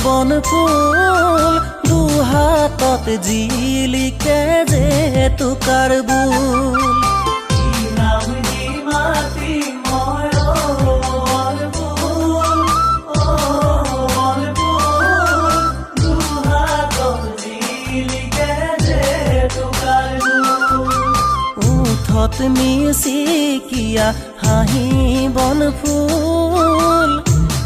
বন ফুল দুহাতত জিলিকে যে তোকাৰ বুল উঠত মিচিকিয়া হাঁহি বন ফুল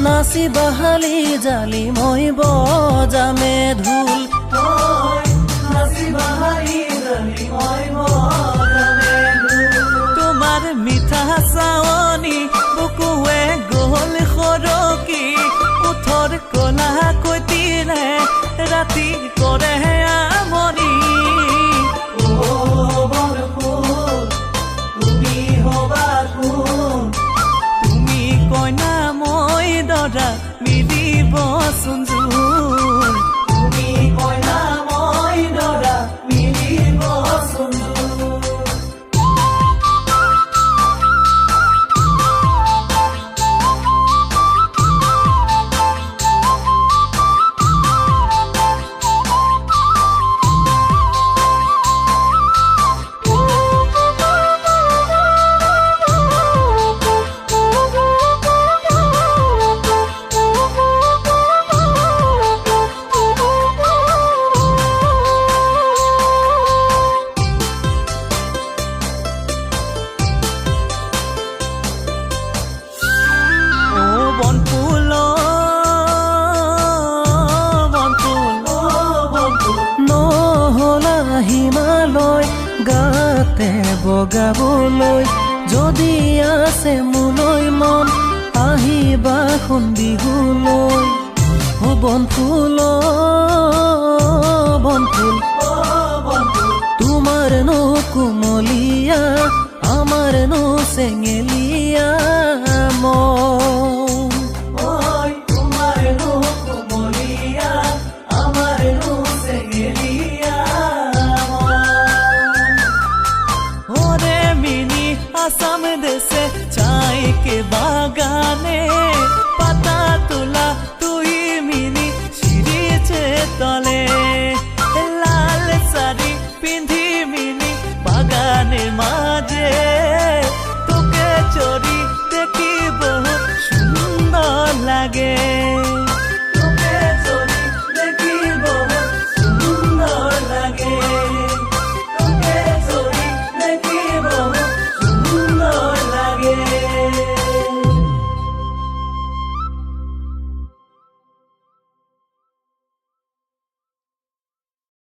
নাচি বাহালি জালি মই বজামে ঢোল তোমাৰ মিঠা চাৱনি বুকুৱে গ'ল সৰকি উঠৰ কলা কৈতিৰে ৰাতি কৰে আমনি তুমি কইনা মই দৰা মিলিব সুন্দৰ তুমি কইনা মই দৰা মিলিব সুন্দৰ হিমালয় গাতে বগাবলৈ যদি আছে মোলৈ মন আহিবা শুন বিহুলৈ বন ফুল তোমাৰ নো কুমলীয়া আমাৰ নো চেঙে